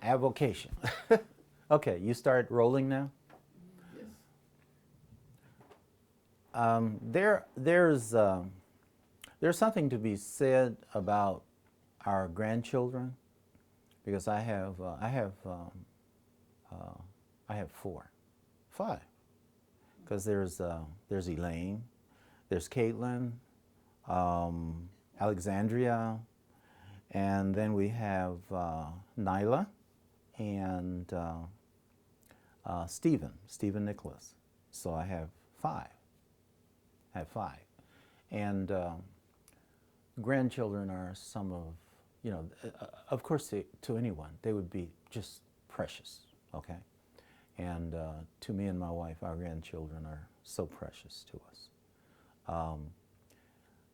Avocation. Okay, you start rolling now. Yes. There's something to be said about our grandchildren because I have five, because there's Elaine, there's Caitlin, Alexandria, and then we have Nyla and Stephen Nicholas. So I have five. And grandchildren are some of, of course, to anyone, they would be just precious, okay? And to me and my wife, our grandchildren are so precious to us.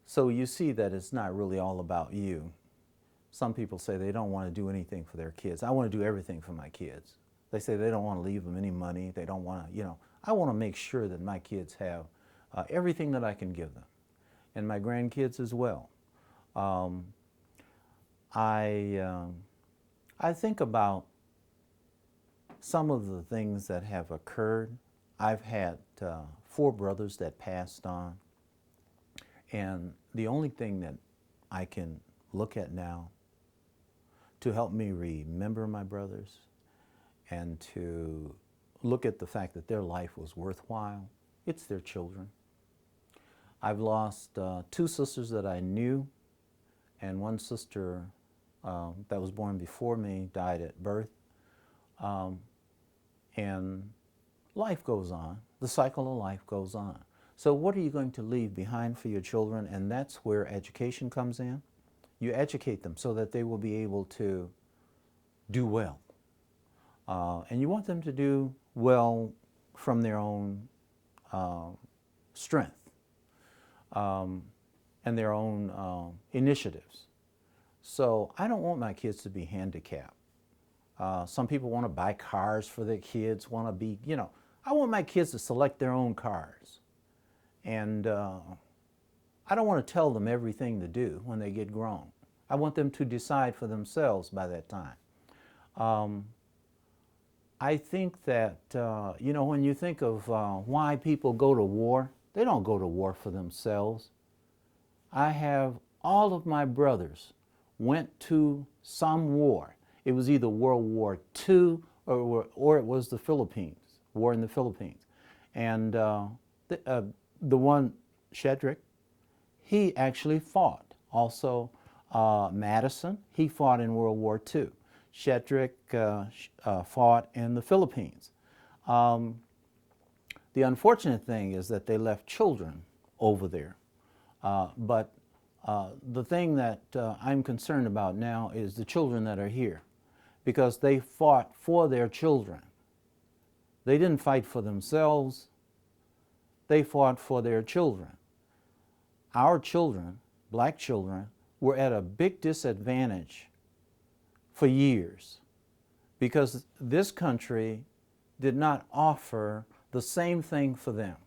So you see that it's not really all about you. Some people say they don't want to do anything for their kids. I want to do everything for my kids. They say they don't want to leave them any money. They don't want to, I want to make sure that my kids have everything that I can give them, and my grandkids as well. I think about some of the things that have occurred. I've had 4 brothers that passed on, and the only thing that I can look at now to help me remember my brothers and to look at the fact that their life was worthwhile, it's their children. I've lost 2 sisters that I knew, and one sister that was born before me died at birth. And life goes on. The cycle of life goes on. So what are you going to leave behind for your children? And that's where education comes in. You educate them so that they will be able to do well. And you want them to do well from their own strength and their own initiatives. So I don't want my kids to be handicapped. Some people want to buy cars for their kids, want to be, I want my kids to select their own cars. And I don't want to tell them everything to do when they get grown. I want them to decide for themselves by that time. I think that, when you think of why people go to war, they don't go to war for themselves. I have all of my brothers went to some war. It was either World War II or it was the Philippines, war in the Philippines. And the one, Shedrick, he actually fought. Also, Madison, he fought in World War II. Shedrick fought in the Philippines. The unfortunate thing is that they left children over there. But the thing that I'm concerned about now is the children that are here, because they fought for their children. They didn't fight for themselves. They fought for their children. Our children, black children, were at a big disadvantage for years because this country did not offer the same thing for them.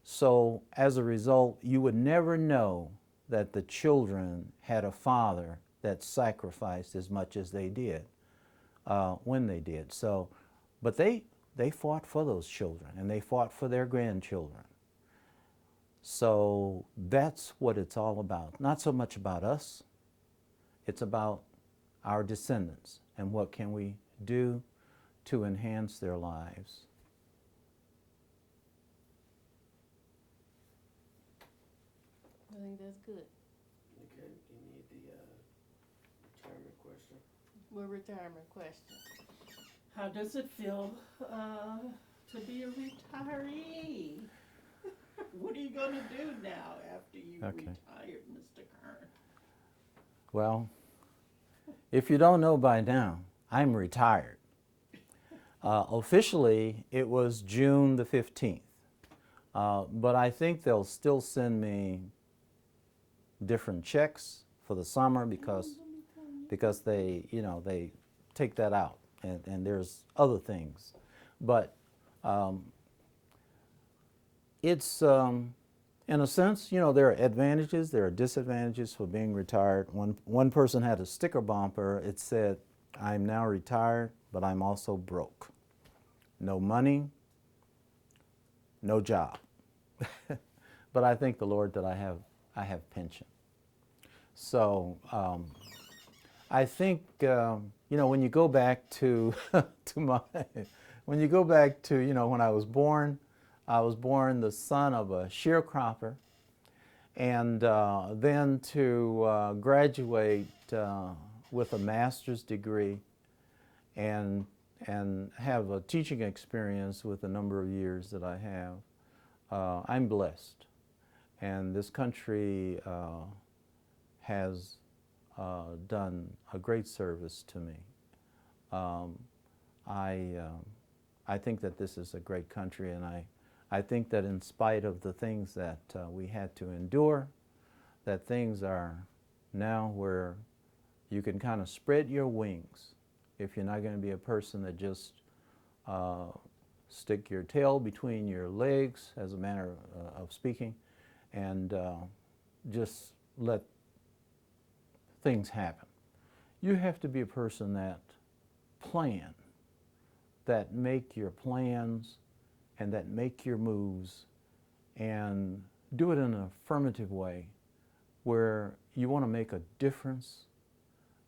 So as a result, you would never know that the children had a father that sacrificed as much as they did when they did. So, but they fought for those children, and they fought for their grandchildren. So that's what it's all about. Not so much about us. It's about our descendants and what can we do to enhance their lives. I think that's good. Okay, you need the retirement question. What retirement question? How does it feel to be a retiree? What are you going to do now after you've retired, Mr. Kern? Well, if you don't know by now, I'm retired. Officially, it was June the 15th. But I think they'll still send me different checks for the summer because they, they take that out, and there's other things. But it's, in a sense, there are advantages, there are disadvantages for being retired. One person had a sticker bumper. It said, I'm now retired, but I'm also broke. No money, no job. But I thank the Lord that I have pension. So I think when you go back to when you go back to when I was born the son of a sharecropper, and then to graduate with a master's degree and have a teaching experience with the number of years that I have. I'm blessed, and this country has done a great service to me. I think that this is a great country, and I think that in spite of the things that we had to endure, that things are now where you can kind of spread your wings if you're not going to be a person that just stick your tail between your legs, as a manner of speaking, and just let things happen. You have to be a person that plan, that make your plans, and that make your moves, and do it in an affirmative way where you want to make a difference.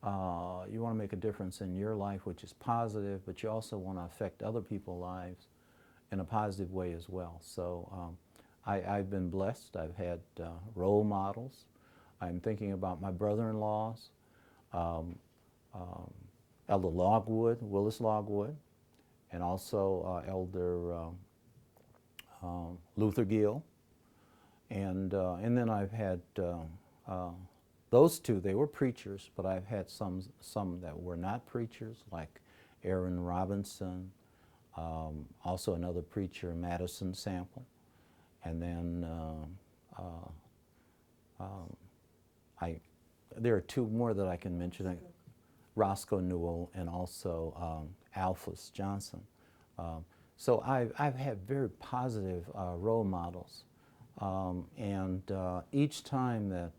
You want to make a difference in your life, which is positive, but you also want to affect other people's lives in a positive way as well. So I've been blessed. I've had role models. I'm thinking about my brother-in-laws, Elder Logwood, Willis Logwood, and also Elder Luther Gill. And then I've had those two. They were preachers, but I've had some that were not preachers, like Aaron Robinson, also another preacher, Madison Sample, and then there are two more that I can mention, Roscoe Newell and also Alphus Johnson. So I've had very positive role models, and each time that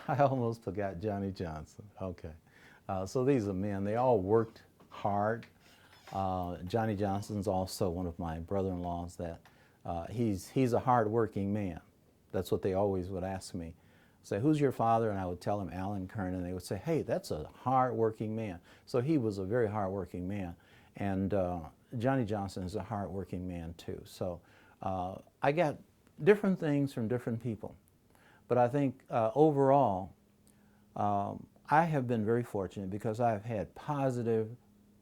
I almost forgot Johnny Johnson. Okay, so these are men. They all worked hard. Johnny Johnson's also one of my brother-in-laws. That he's a hard-working man. That's what they always would ask me. Say, who's your father? And I would tell them Alan Kern, and they would say, hey, that's a hard-working man. So he was a very hard-working man. And Johnny Johnson is a hard-working man too. So I got different things from different people. But I think overall, I have been very fortunate because I've had positive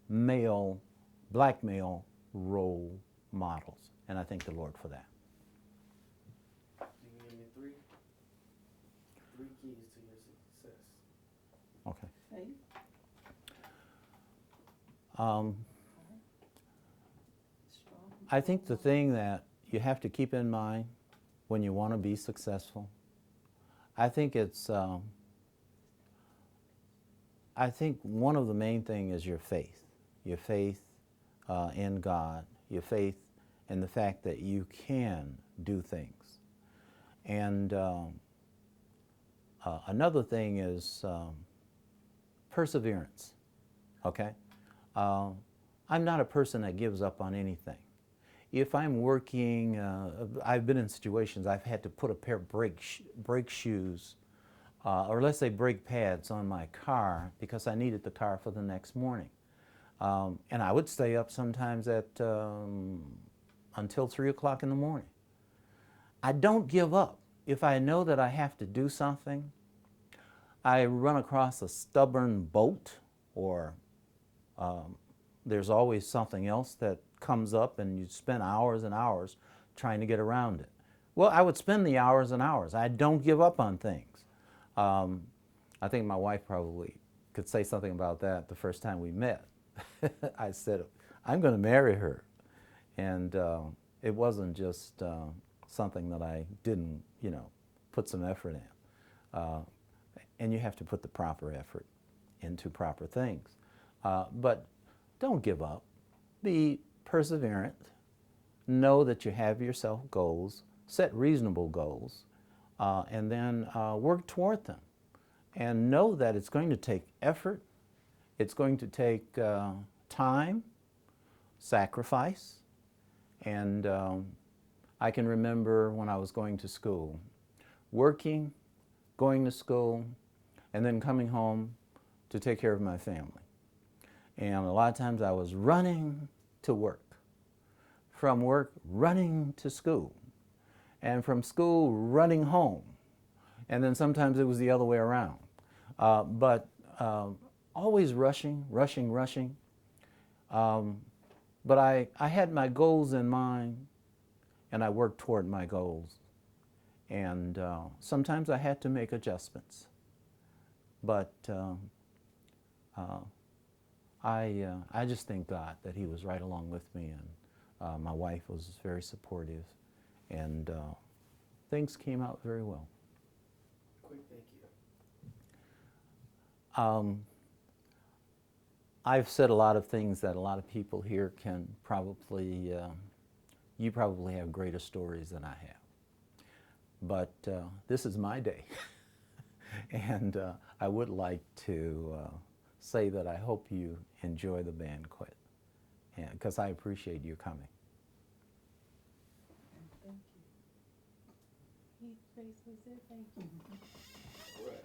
male, black male role models. And I thank the Lord for that. You can give me three keys to your success. Okay. Faith, strong. I think the thing that you have to keep in mind when you want to be successful, I think one of the main things is your faith in God, your faith in the fact that you can do things. And another thing is perseverance, okay? I'm not a person that gives up on anything. If I'm working, I've been in situations I've had to put a pair of brake shoes, or let's say brake pads on my car because I needed the car for the next morning. And I would stay up sometimes until 3 o'clock in the morning. I don't give up. If I know that I have to do something, I run across a stubborn boat, or there's always something else that comes up and you spend hours and hours trying to get around it. Well, I would spend the hours and hours. I don't give up on things. I think my wife probably could say something about that the first time we met. I said, I'm going to marry her. And it wasn't just something that I didn't, put some effort in. And you have to put the proper effort into proper things. But don't give up. Be perseverant. Know that you have yourself goals. Set reasonable goals. And then work toward them. and know that it's going to take effort, it's going to take time, sacrifice, and I can remember when I was going to school, working, going to school, and then coming home to take care of my family. And a lot of times I was running to work, from work running to school, and from school running home. And then sometimes it was the other way around. But always rushing. But I had my goals in mind, and I worked toward my goals. And sometimes I had to make adjustments. But I just thank God that He was right along with me, and my wife was very supportive, and things came out very well. Quick thank you. I've said a lot of things that a lot of people here can probably, you probably have greater stories than I have. But this is my day. And I would like to say that I hope you enjoy the banquet, because I appreciate you coming. Thank you. He basically said thank you. All right.